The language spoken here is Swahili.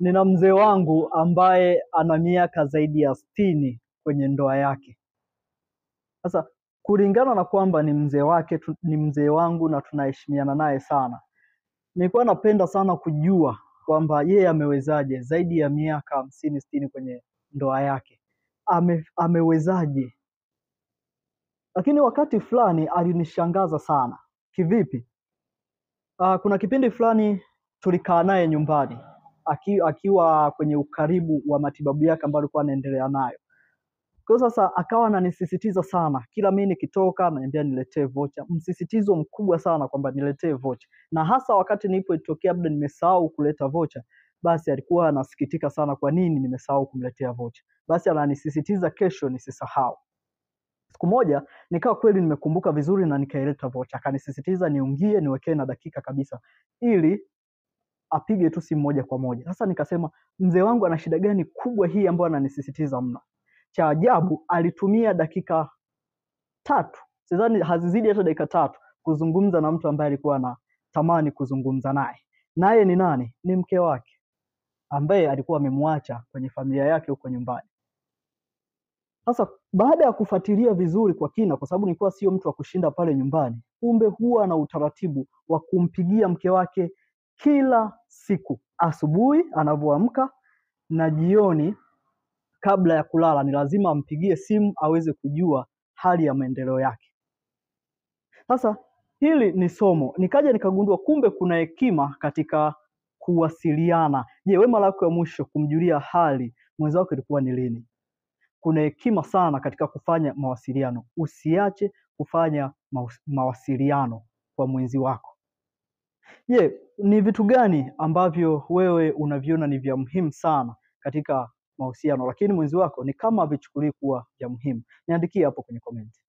Nina mzee wangu ambaye ana miaka zaidi ya 60 kwenye ndoa yake. Sasa kulingana na kwamba ni mzee wake ni mzee wangu na tunaheshimiana naye sana, nilikuwa napenda sana kujua kwamba yeye amewezaje zaidi ya miaka 50 60 kwenye ndoa yake. Amewezaje? Lakini wakati fulani alinishangaza sana. Kivipi? Kuna kipindi fulani tulikaa naye nyumbani akiwa kwenye ukaribu wa matibabu yake ambayo alikuwa anaendelea nayo. Kwa sasa akawa ananisisitiza sana, kila mimi nikitoka ananiambia niletee vocha, msisitizo mkubwa sana kwamba niletee vocha. Na hasa wakati nilipotokea labda nimesahau kuleta vocha, basi alikuwa anasikitika sana kwa nini nimesahau kumletea vocha. Basi ananisisitiza kesho nisisahau. Siku moja nikawa kweli nimekumbuka vizuri na nikaileta vocha. Akanisisitiza niungie niwekee na dakika kabisa ili apige tu simu moja kwa moja. Sasa nikasema mzee wangu ana shida gani kubwa hii ambayo ananisisitiza mno? Cha ajabu alitumia dakika 3, sidhani hazizidi hata dakika 3 kuzungumza na mtu ambaye alikuwa anatamani kuzungumza naye. Naye ni nani? Ni mke wake ambaye alikuwa amemwacha kwenye familia yake huko nyumbani. Sasa baada ya kufuatilia vizuri kwa kina, kwa sababu nilikuwa sio mtu wa kushinda pale nyumbani, kumbe huwa na utaratibu wa kumpigia mke wake kila siku, asubuhi anavyoamka na jioni kabla ya kulala ni lazima ampigie simu aweze kujua hali ya maendeleo yake. Sasa hili ni somo, nikaja nikagundua kumbe kuna hekima katika kuwasiliana. Je, wewe mara yako ya mwisho kumjulia hali mwenzako ilikuwa ni lini? Kuna hekima sana katika kufanya mawasiliano. Usiache kufanya mawasiliano kwa mwenzi wako. Je, ni vitu gani ambavyo wewe unaviona ni vya muhimu sana katika mahusiano, lakini mwenzi wako ni kama havichukulii kuwa vya muhimu? Niandikie hapo kwenye comment.